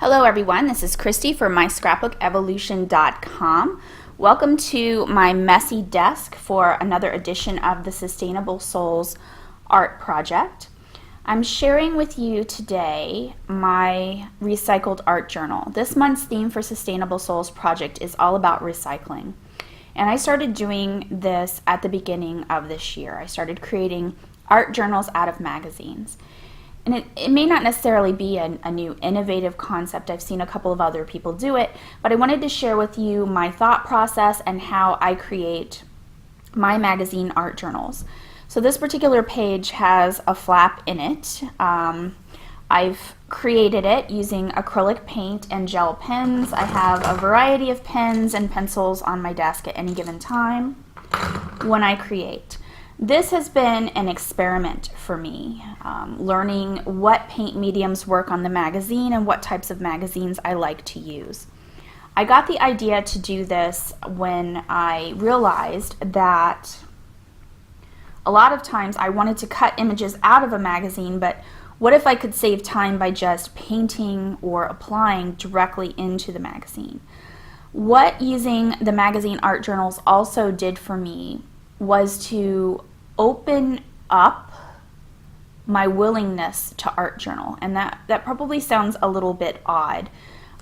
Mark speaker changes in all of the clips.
Speaker 1: Hello everyone, this is Christy for MyScrapbookEvolution.com. Welcome to my messy desk for another edition of the Sustainable Souls art project. I'm sharing with you today my recycled art journal. This month's theme for Sustainable Souls project is all about recycling. And I started doing this at the beginning of this year. I started creating art journals out of magazines. And it may not necessarily be a new innovative concept. I've seen a couple of other people do it, but I wanted to share with you my thought process and how I create my magazine art journals. So this particular page has a flap in it. I've created it using acrylic paint and gel pens. I have a variety of pens and pencils on my desk at any given time when I create. This has been an experiment for me, learning what paint mediums work on the magazine and what types of magazines I like to use. I got the idea to do this when I realized that a lot of times I wanted to cut images out of a magazine, but what if I could save time by just painting or applying directly into the magazine? What using the magazine art journals also did for me was to open up my willingness to art journal. And that probably sounds a little bit odd,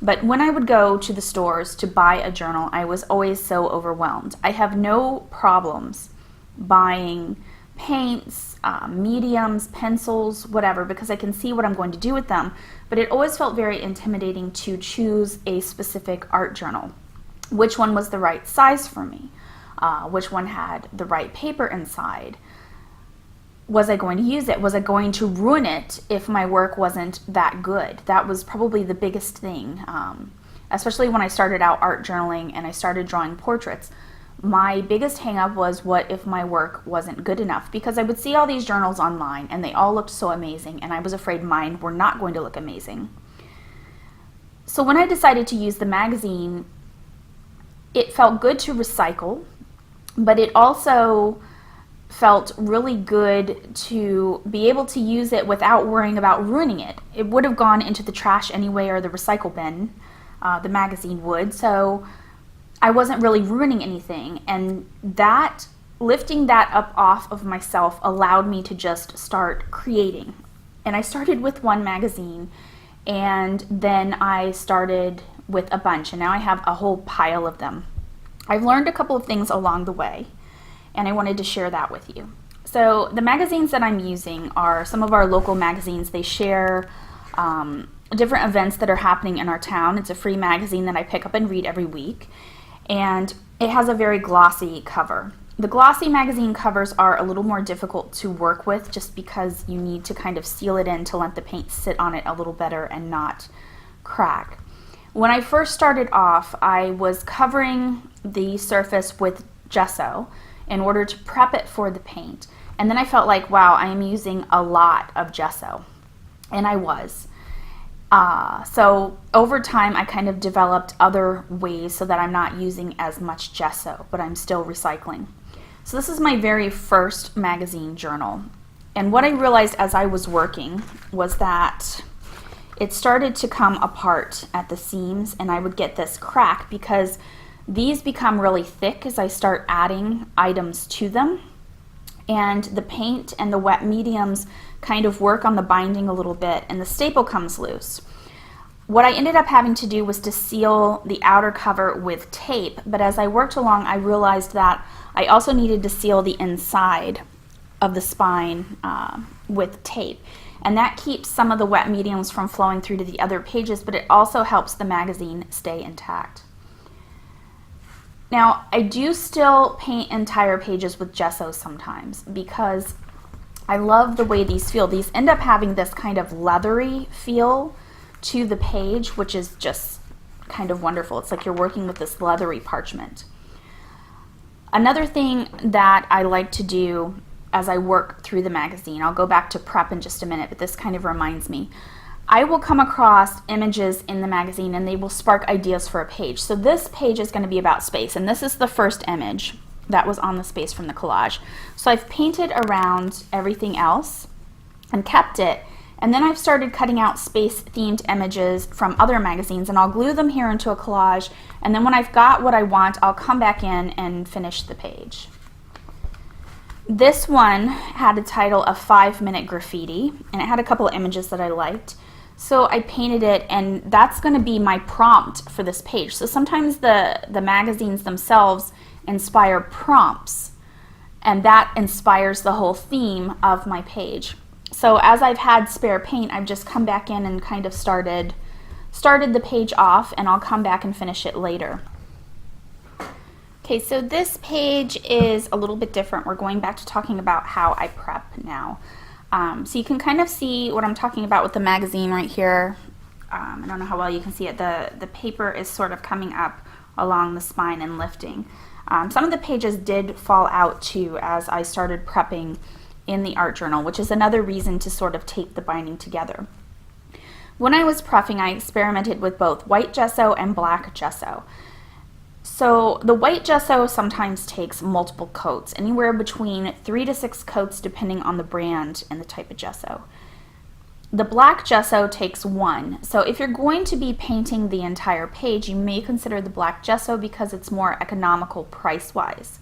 Speaker 1: but when I would go to the stores to buy a journal, I was always so overwhelmed. I have no problems buying paints, mediums, pencils, whatever, because I can see what I'm going to do with them, but it always felt very intimidating to choose a specific art journal. Which one was the right size for me? Which one had the right paper inside? Was I going to use it? Was I going to ruin it if my work wasn't that good? That was probably the biggest thing, especially when I started out art journaling and I started drawing portraits. My biggest hang-up was what if my work wasn't good enough, because I would see all these journals online and they all looked so amazing, and I was afraid mine were not going to look amazing. So when I decided to use the magazine, it felt good to recycle, but it also felt really good to be able to use it without worrying about ruining it. It would have gone into the trash anyway, or the recycle bin, the magazine would, so I wasn't really ruining anything, and that, lifting that up off of myself allowed me to just start creating. And I started with one magazine, and then I started with a bunch, and now I have a whole pile of them. I've learned a couple of things along the way, and I wanted to share that with you. So the magazines that I'm using are some of our local magazines. They share different events that are happening in our town. It's a free magazine that I pick up and read every week, and it has a very glossy cover. The glossy magazine covers are a little more difficult to work with just because you need to kind of seal it in to let the paint sit on it a little better and not crack. When I first started off, I was covering the surface with gesso in order to prep it for the paint. And then I felt like, wow, I am using a lot of gesso. And I was. So over time, I kind of developed other ways so that I'm not using as much gesso, but I'm still recycling. So this is my very first magazine journal. And what I realized as I was working was that it started to come apart at the seams, and I would get this crack because these become really thick as I start adding items to them, and the paint and the wet mediums kind of work on the binding a little bit, and the staple comes loose. What I ended up having to do was to seal the outer cover with tape, but as I worked along, I realized that I also needed to seal the inside of the spine with tape. And that keeps some of the wet mediums from flowing through to the other pages, but it also helps the magazine stay intact. Now, I do still paint entire pages with gesso sometimes because I love the way these feel. These end up having this kind of leathery feel to the page, which is just kind of wonderful. It's like you're working with this leathery parchment. Another thing that I like to do as I work through the magazine, I'll go back to prep in just a minute, but this kind of reminds me. I will come across images in the magazine and they will spark ideas for a page. So this page is going to be about space, and this is the first image that was on the space from the collage. So I've painted around everything else and kept it, And then I've started cutting out space-themed images from other magazines, and I'll glue them here into a collage, and then when I've got what I want, I'll come back in and finish the page. This one had a title of 5-Minute Graffiti, and it had a couple of images that I liked. So I painted it, and that's going to be my prompt for this page. So sometimes the magazines themselves inspire prompts, and that inspires the whole theme of my page. So as I've had spare paint, I've just come back in and kind of started the page off, and I'll come back and finish it later. Okay, so this page is a little bit different. We're going back to talking about how I prep now. So you can kind of see what I'm talking about with the magazine right here. I don't know how well you can see it. The paper is sort of coming up along the spine and lifting. Some of the pages did fall out too as I started prepping in the art journal, which is another reason to sort of tape the binding together. When I was prepping, I experimented with both white gesso and black gesso. So the white gesso sometimes takes multiple coats, anywhere between 3 to 6 coats depending on the brand and the type of gesso. The black gesso takes 1. So if you're going to be painting the entire page, you may consider the black gesso because it's more economical price-wise.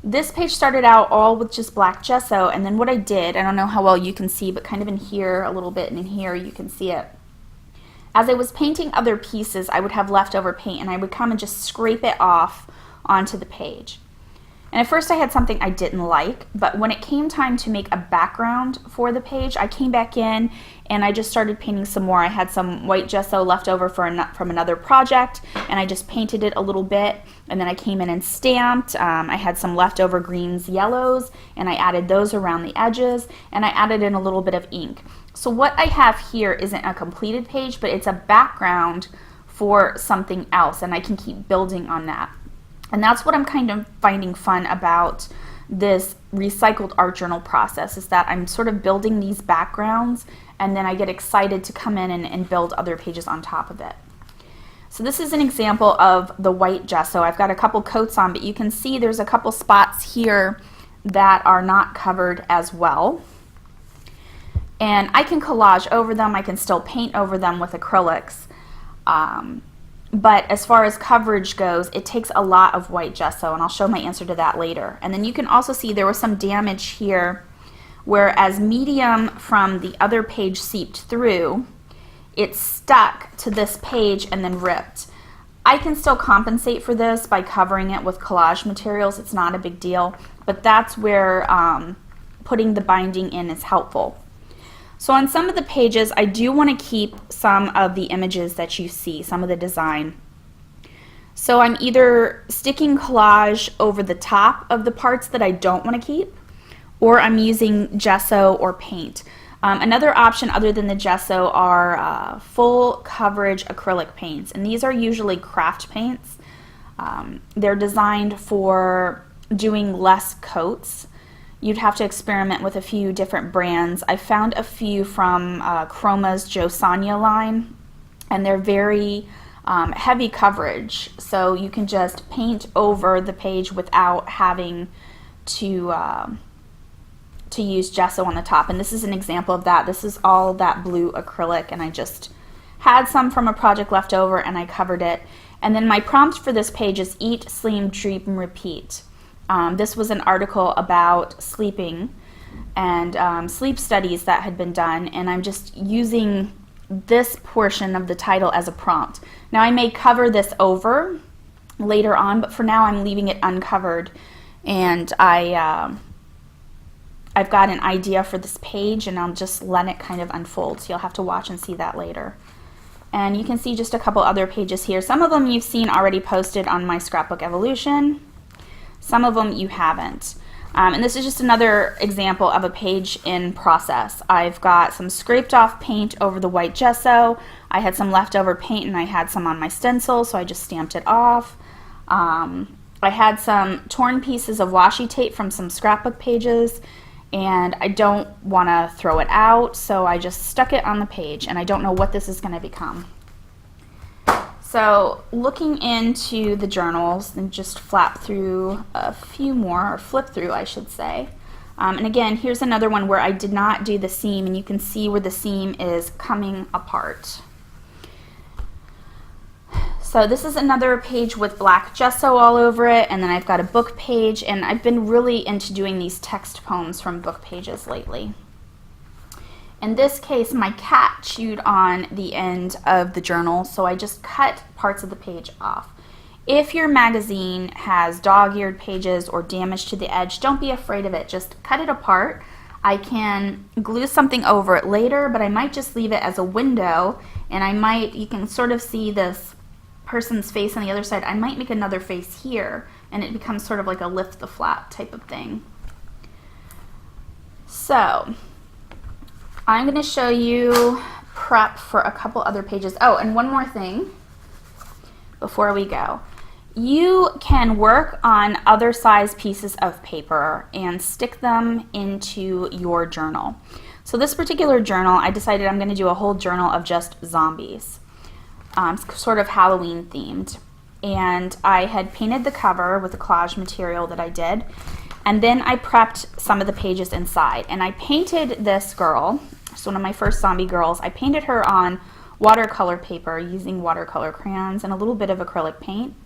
Speaker 1: This page started out all with just black gesso, and then what I did, I don't know how well you can see, but kind of in here a little bit and in here you can see it. As I was painting other pieces, I would have leftover paint and I would come and just scrape it off onto the page. And at first I had something I didn't like, but when it came time to make a background for the page, I came back in and I just started painting some more. I had some white gesso left over from another project, and I just painted it a little bit, and then I came in and stamped. I had some leftover greens, yellows, and I added those around the edges, and I added in a little bit of ink. So what I have here isn't a completed page, but it's a background for something else, and I can keep building on that. And that's what I'm kind of finding fun about this recycled art journal process, is that I'm sort of building these backgrounds, and then I get excited to come in and build other pages on top of it. So this is an example of the white gesso. I've got a couple coats on, but you can see there's a couple spots here that are not covered as well. And I can collage over them. I can still paint over them with acrylics. But as far as coverage goes, it takes a lot of white gesso, and I'll show my answer to that later. And then you can also see there was some damage here, where as medium from the other page seeped through, it stuck to this page and then ripped. I can still compensate for this by covering it with collage materials. It's not a big deal, but that's where putting the binding in is helpful. So on some of the pages, I do want to keep some of the images that you see, some of the design. So I'm either sticking collage over the top of the parts that I don't want to keep, or I'm using gesso or paint. Another option other than the gesso are full coverage acrylic paints, and these are usually craft paints. They're designed for doing less coats. You'd have to experiment with a few different brands. I found a few from Chroma's Jo Sonja line, and they're very heavy coverage, so you can just paint over the page without having to use gesso on the top. And this is an example of that. This is all that blue acrylic, and I just had some from a project left over and I covered it. And then my prompt for this page is Eat, Sleep, Dream, Repeat. This was an article about sleeping and sleep studies that had been done, and I'm just using this portion of the title as a prompt. Now I may cover this over later on, but for now I'm leaving it uncovered, and I've got an idea for this page, and I'll just let it kind of unfold, so you'll have to watch and see that later. And you can see just a couple other pages here. Some of them you've seen already posted on my Scrapbook Evolution. Some of them you haven't. And this is just another example of a page in process. I've got some scraped off paint over the white gesso. I had some leftover paint and I had some on my stencil, so I just stamped it off. I had some torn pieces of washi tape from some scrapbook pages, and I don't want to throw it out, so I just stuck it on the page, and I don't know what this is going to become. So looking into the journals, and just flap through a few more, or flip through I should say, And again, here's another one where I did not do the seam, and you can see where the seam is coming apart. So this is another page with black gesso all over it, and then I've got a book page, and I've been really into doing these text poems from book pages lately. In this case, my cat chewed on the end of the journal, so I just cut parts of the page off. If your magazine has dog-eared pages or damage to the edge, don't be afraid of it. Just cut it apart. I can glue something over it later, but I might just leave it as a window, and you can sort of see this person's face on the other side. I might make another face here, and it becomes sort of like a lift the flap type of thing. So I'm going to show you prep for a couple other pages. Oh, and one more thing before we go. You can work on other size pieces of paper and stick them into your journal. So this particular journal, I decided I'm going to do a whole journal of just zombies. Sort of Halloween themed, and I had painted the cover with the collage material that I did, and then I prepped some of the pages inside, and I painted this girl. It's one of my first zombie girls. I painted her on watercolor paper using watercolor crayons and a little bit of acrylic paint,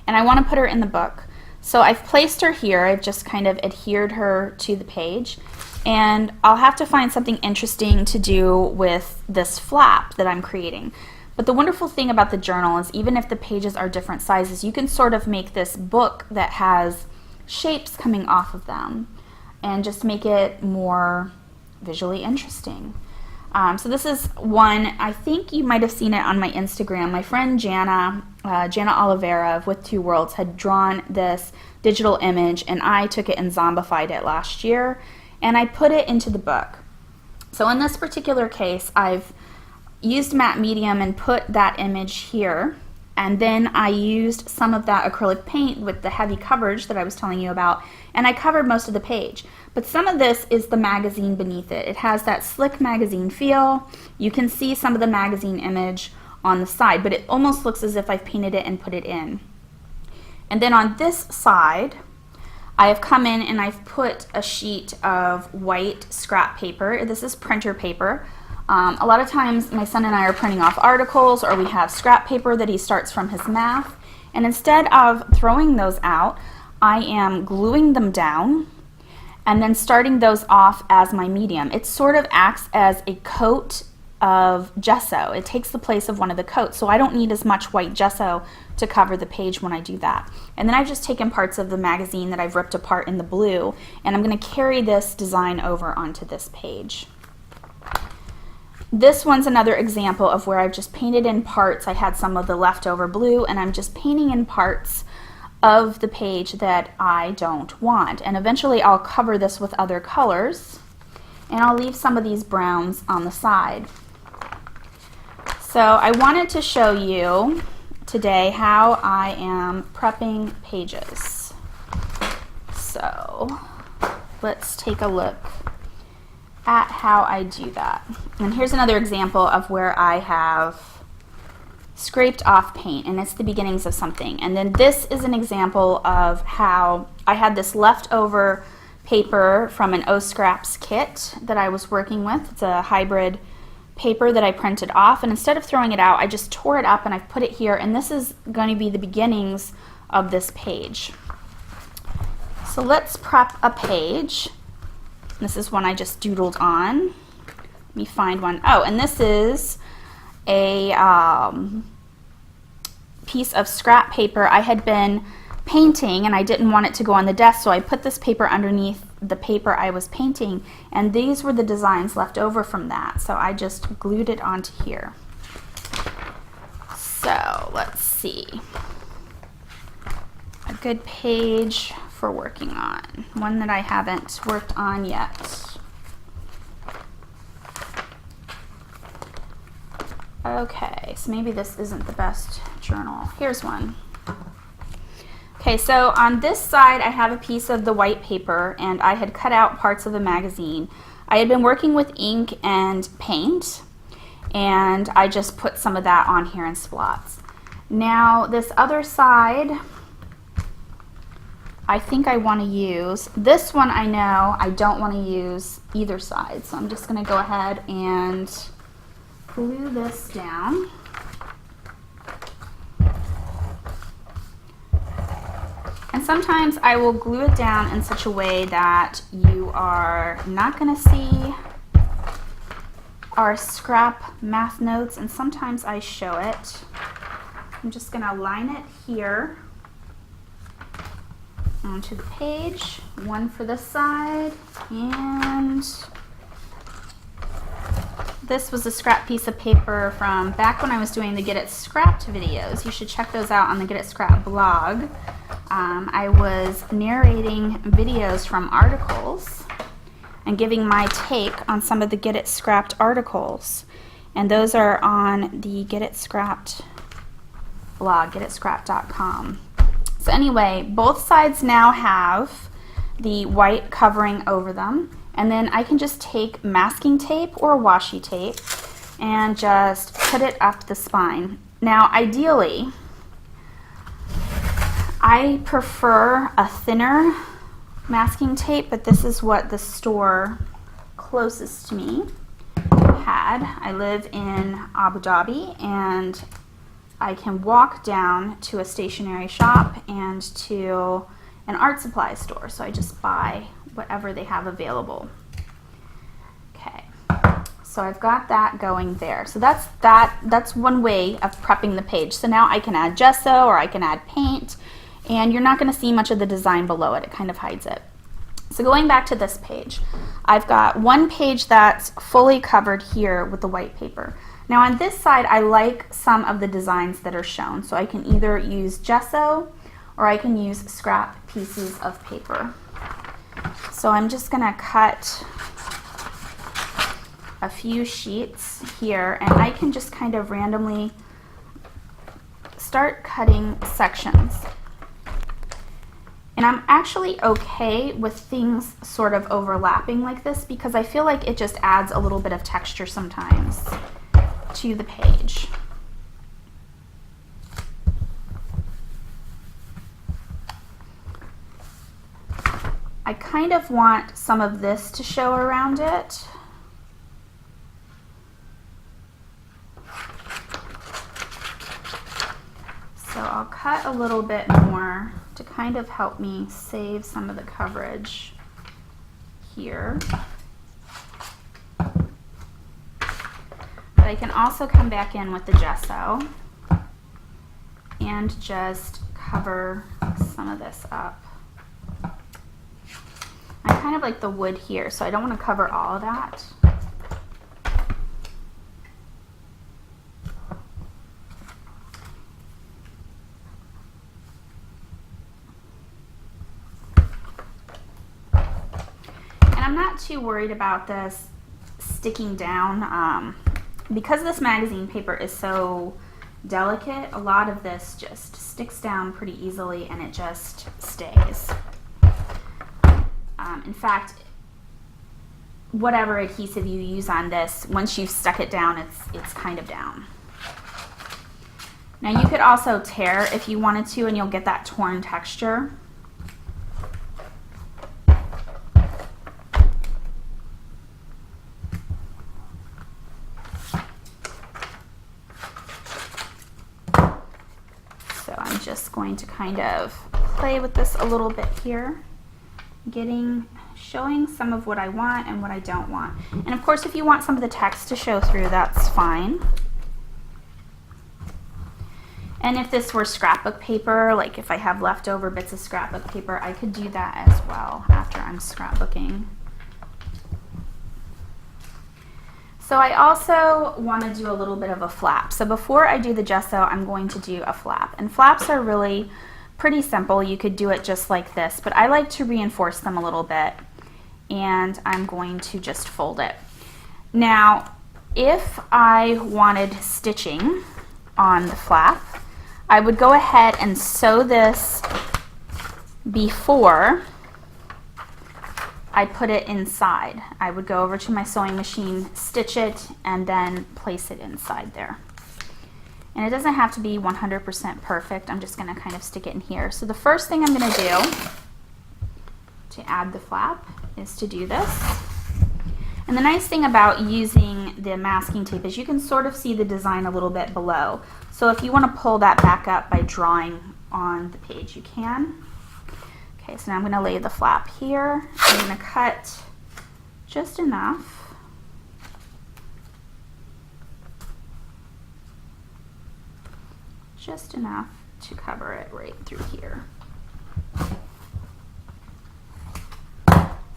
Speaker 1: and I want to put her in the book. So I've placed her here. I've just kind of adhered her to the page, and I'll have to find something interesting to do with this flap that I'm creating. But the wonderful thing about the journal is even if the pages are different sizes, you can sort of make this book that has shapes coming off of them and just make it more visually interesting. So this is one, I think you might have seen it on my Instagram. My friend Jana Oliveira of With Two Worlds had drawn this digital image, and I took it and zombified it last year, and I put it into the book. So in this particular case, I've used matte medium and put that image here, and then I used some of that acrylic paint with the heavy coverage that I was telling you about, and I covered most of the page. But some of this is the magazine beneath it. It has that slick magazine feel. You can see some of the magazine image on the side, but it almost looks as if I've painted it and put it in. And then on this side, I have come in and I've put a sheet of white scrap paper. This is printer paper. A lot of times my son and I are printing off articles, or we have scrap paper that he starts from his math, and instead of throwing those out, I am gluing them down and then starting those off as my medium. It sort of acts as a coat of gesso. It takes the place of one of the coats, so I don't need as much white gesso to cover the page when I do that. And then I've just taken parts of the magazine that I've ripped apart in the blue, and I'm going to carry this design over onto this page. This one's another example of where I've just painted in parts. I had some of the leftover blue, and I'm just painting in parts of the page that I don't want. And eventually I'll cover this with other colors, and I'll leave some of these browns on the side. So I wanted to show you today how I am prepping pages. So let's take a look at how I do that. And here's another example of where I have scraped off paint, and it's the beginnings of something. And then this is an example of how I had this leftover paper from an O-Scraps kit that I was working with. It's a hybrid paper that I printed off, and instead of throwing it out, I just tore it up and I've put it here, and this is going to be the beginnings of this page. So let's prep a page. This is one I just doodled on. Let me find one. Oh, and this is a piece of scrap paper I had been painting, and I didn't want it to go on the desk, so I put this paper underneath the paper I was painting, and these were the designs left over from that, so I just glued it onto here. So let's see. A good page for working on, one that I haven't worked on yet. Okay, so maybe this isn't the best journal. Here's one. Okay, so on this side I have a piece of the white paper, and I had cut out parts of a magazine. I had been working with ink and paint, and I just put some of that on here in splots. Now this other side, I think I want to use this one. I know I don't want to use either side, so I'm just going to go ahead and glue this down. And sometimes I will glue it down in such a way that you are not going to see our scrap math notes, and sometimes I show it. I'm just going to line it here onto the page, one for this side, and this was a scrap piece of paper from back when I was doing the Get It Scrapped videos. You should check those out on the Get It Scrapped blog. I was narrating videos from articles and giving my take on some of the Get It Scrapped articles, and those are on the Get It Scrapped blog, getitscrapped.com. So anyway, both sides now have the white covering over them, and then I can just take masking tape or washi tape and just put it up the spine. Now ideally, I prefer a thinner masking tape, but this is what the store closest to me had. I live in Abu Dhabi, and I can walk down to a stationery shop and to an art supply store, so I just buy whatever they have available. Okay, so I've got that going there. So that's one way of prepping the page. So now I can add gesso or I can add paint, and you're not going to see much of the design below it. It kind of hides it. So going back to this page, I've got one page that's fully covered here with the white paper. Now on this side, I like some of the designs that are shown. So I can either use gesso or I can use scrap pieces of paper. So I'm just going to cut a few sheets here, and I can just kind of randomly start cutting sections. And I'm actually okay with things sort of overlapping like this because I feel like it just adds a little bit of texture sometimes to the page. I kind of want some of this to show around it. So I'll cut a little bit more to kind of help me save some of the coverage here. But I can also come back in with the gesso and just cover some of this up. I kind of like the wood here, so I don't want to cover all of that. I'm not too worried about this sticking down. Because this magazine paper is so delicate, a lot of this just sticks down pretty easily and it just stays. In fact, whatever adhesive you use on this, once you've stuck it down, it's kind of down. Now you could also tear if you wanted to, and you'll get that torn texture. So I'm just going to kind of play with this a little bit here, showing some of what I want and what I don't want. And of course, if you want some of the text to show through, that's fine. And if this were scrapbook paper, like if I have leftover bits of scrapbook paper, I could do that as well after I'm scrapbooking. So I also want to do a little bit of a flap. So before I do the gesso, I'm going to do a flap. And flaps are really pretty simple. You could do it just like this, but I like to reinforce them a little bit, and I'm going to just fold it. Now, if I wanted stitching on the flap, I would go ahead and sew this before I put it inside. I would go over to my sewing machine, stitch it, and then place it inside there. And it doesn't have to be 100% perfect. I'm just going to kind of stick it in here. So the first thing I'm going to do to add the flap is to do this. And the nice thing about using the masking tape is you can sort of see the design a little bit below. So if you want to pull that back up by drawing on the page, you can. Okay, so now I'm going to lay the flap here. I'm going to cut just enough. Just enough to cover it right through here.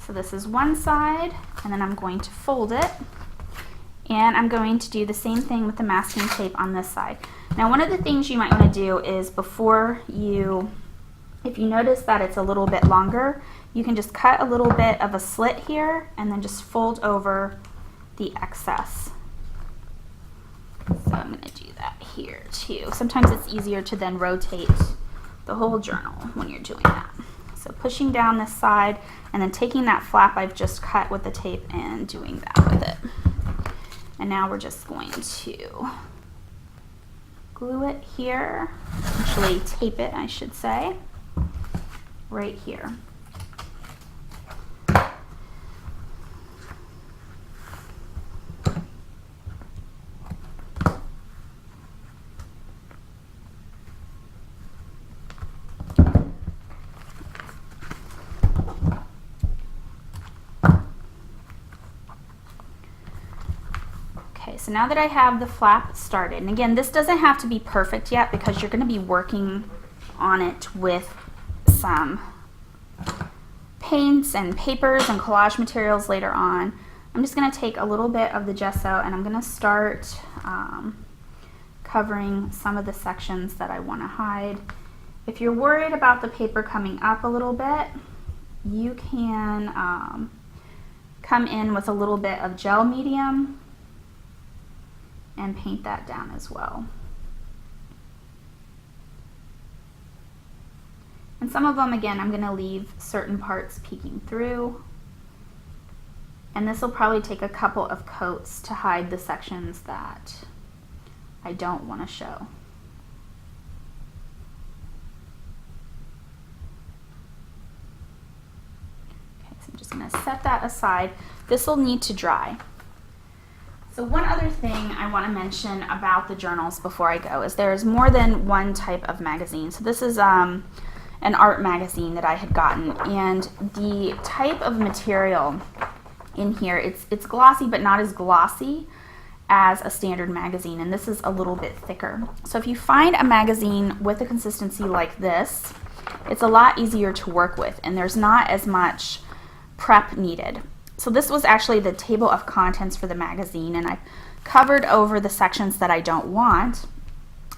Speaker 1: So this is one side, and then I'm going to fold it, and I'm going to do the same thing with the masking tape on this side. Now, one of the things you might want to do is before you, if you notice that it's a little bit longer, you can just cut a little bit of a slit here and then just fold over the excess. So I'm going to do that here too. Sometimes it's easier to then rotate the whole journal when you're doing that. So pushing down this side and then taking that flap I've just cut with the tape and doing that with it. And now we're just going to glue it here, actually tape it I should say, right here. Okay, so now that I have the flap started, and again, this doesn't have to be perfect yet because you're going to be working on it with some paints and papers and collage materials later on. I'm just going to take a little bit of the gesso and I'm going to start covering some of the sections that I want to hide. If you're worried about the paper coming up a little bit, you can come in with a little bit of gel medium and paint that down as well. And some of them, again, I'm going to leave certain parts peeking through. And this will probably take a couple of coats to hide the sections that I don't want to show. Okay, so I'm just going to set that aside. This will need to dry. So one other thing I want to mention about the journals before I go is there's more than one type of magazine. So this is an art magazine that I had gotten, and the type of material in here, it's glossy but not as glossy as a standard magazine, and this is a little bit thicker. So if you find a magazine with a consistency like this, it's a lot easier to work with and there's not as much prep needed. So this was actually the table of contents for the magazine, and I've covered over the sections that I don't want.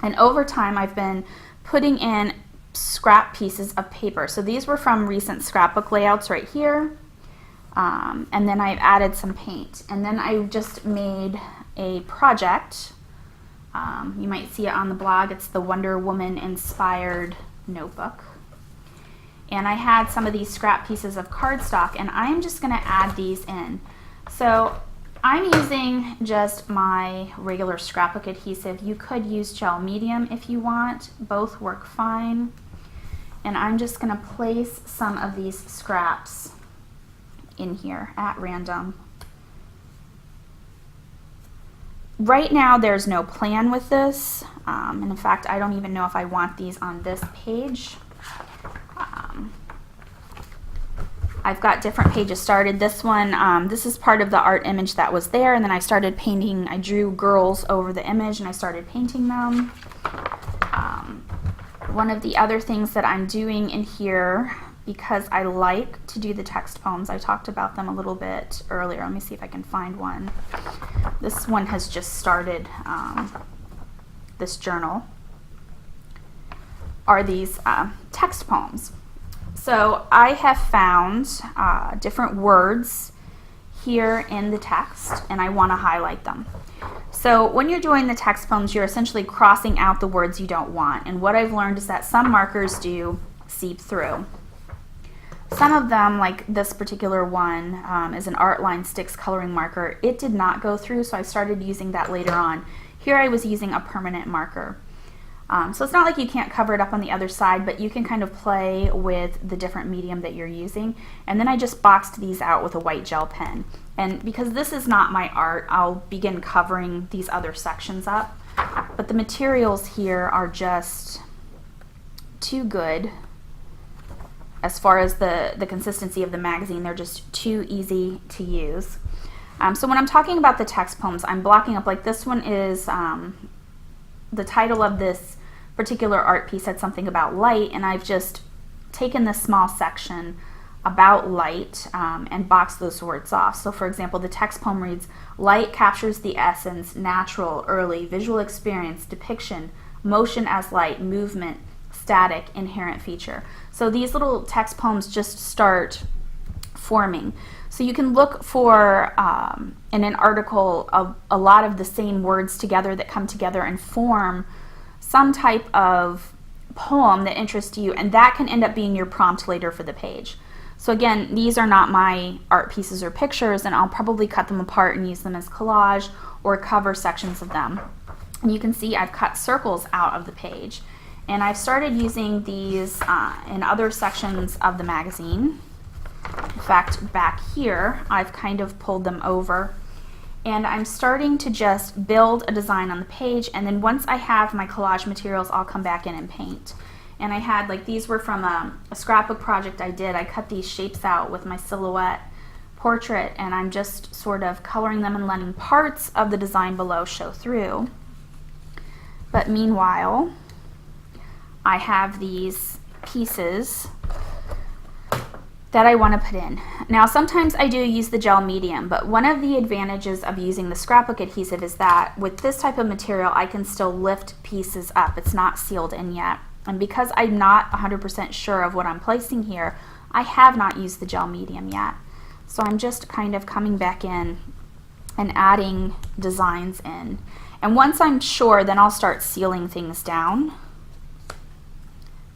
Speaker 1: And over time, I've been putting in scrap pieces of paper. So these were from recent scrapbook layouts right here. And then I've added some paint. And then I just made a project. You might see it on the blog. It's the Wonder Woman inspired notebook. And I had some of these scrap pieces of cardstock, and I'm just going to add these in. So I'm using just my regular scrapbook adhesive. You could use gel medium if you want. Both work fine. And I'm just going to place some of these scraps in here at random. Right now there's no plan with this, and in fact I don't even know if I want these on this page. I've got different pages started. This one, this is part of the art image that was there, and then I started painting. I drew girls over the image and I started painting them. One of the other things that I'm doing in here, because I like to do the text poems, I talked about them a little bit earlier. Let me see if I can find one. This one has just started this journal, are these text poems. So I have found different words here in the text, and I want to highlight them. So when you're doing the text poems, you're essentially crossing out the words you don't want. And what I've learned is that some markers do seep through. Some of them, like this particular one, is an Artline Sticks coloring marker. It did not go through, so I started using that later on. Here I was using a permanent marker. So it's not like you can't cover it up on the other side, but you can kind of play with the different medium that you're using. And then I just boxed these out with a white gel pen. And because this is not my art, I'll begin covering these other sections up. But the materials here are just too good as far as the consistency of the magazine. They're just too easy to use. So when I'm talking about the text poems, I'm blocking up, like this one is, the title of this particular art piece had something about light, and I've just taken this small section about light and boxed those words off. So for example, the text poem reads, "Light captures the essence, natural, early, visual experience, depiction, motion as light, movement, static, inherent feature." So these little text poems just start forming. So you can look for, in an article, a lot of the same words together that come together and form some type of poem that interests you, and that can end up being your prompt later for the page. So again, these are not my art pieces or pictures, and I'll probably cut them apart and use them as collage or cover sections of them. And you can see I've cut circles out of the page. And I've started using these in other sections of the magazine. In fact, back here, I've kind of pulled them over. And I'm starting to just build a design on the page, and then once I have my collage materials, I'll come back in and paint. And I had, like, these were from a scrapbook project I did. I cut these shapes out with my silhouette portrait, and I'm just sort of coloring them and letting parts of the design below show through. But meanwhile, I have these pieces that I want to put in. Now sometimes I do use the gel medium, but one of the advantages of using the scrapbook adhesive is that with this type of material I can still lift pieces up. It's not sealed in yet. And because I'm not 100% sure of what I'm placing here, I have not used the gel medium yet. So I'm just kind of coming back in and adding designs in. And once I'm sure, then I'll start sealing things down.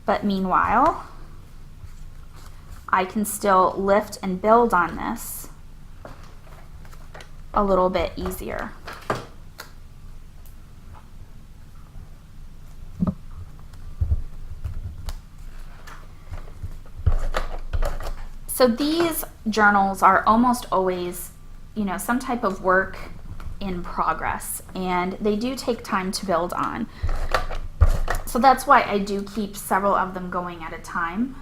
Speaker 1: But meanwhile, I can still lift and build on this a little bit easier. So these journals are almost always, you know, some type of work in progress, and they do take time to build on. So that's why I do keep several of them going at a time.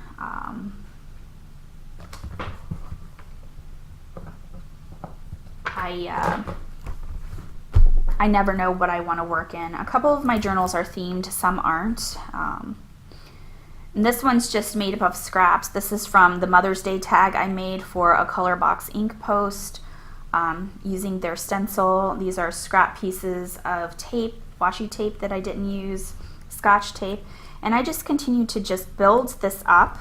Speaker 1: I never know what I want to work in. A couple of my journals are themed, some aren't. And this one's just made up of scraps. This is from the Mother's Day tag I made for a Color Box ink post using their stencil. These are scrap pieces of tape, washi tape that I didn't use, Scotch tape, and I just continue to just build this up.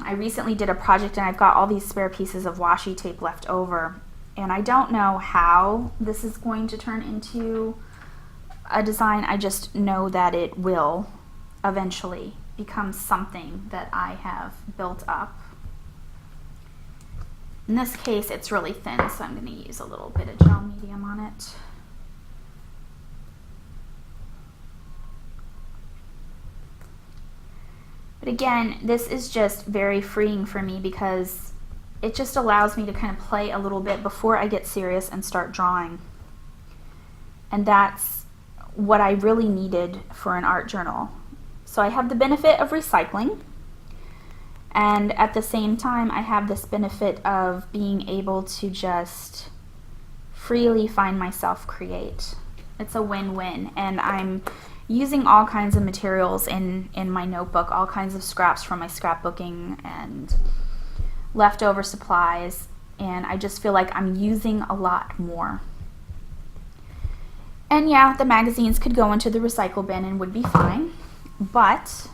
Speaker 1: I recently did a project and I've got all these spare pieces of washi tape left over, and I don't know how this is going to turn into a design. I just know that it will eventually become something that I have built up. In this case, it's really thin, so I'm going to use a little bit of gel medium on it. But again, this is just very freeing for me because it just allows me to kind of play a little bit before I get serious and start drawing. And that's what I really needed for an art journal. So I have the benefit of recycling, and at the same time I have this benefit of being able to just freely find myself create. It's a win-win, and I'm using all kinds of materials in my notebook, all kinds of scraps from my scrapbooking and leftover supplies, and I just feel like I'm using a lot more. And yeah, the magazines could go into the recycle bin and would be fine, but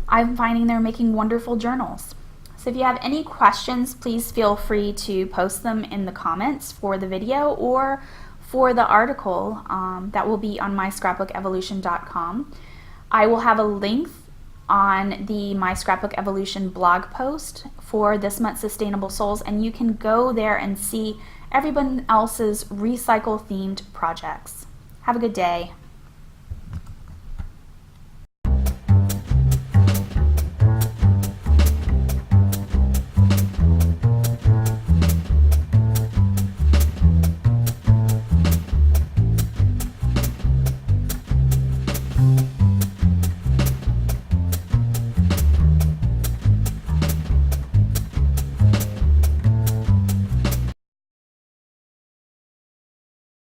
Speaker 1: I'm finding they're making wonderful journals. So if you have any questions, please feel free to post them in the comments for the video or for the article that will be on myscrapbookevolution.com. I will have a link on the My Scrapbook Evolution blog post for this month's Sustainable Souls, and you can go there and see everyone else's recycle themed projects. Have a good day.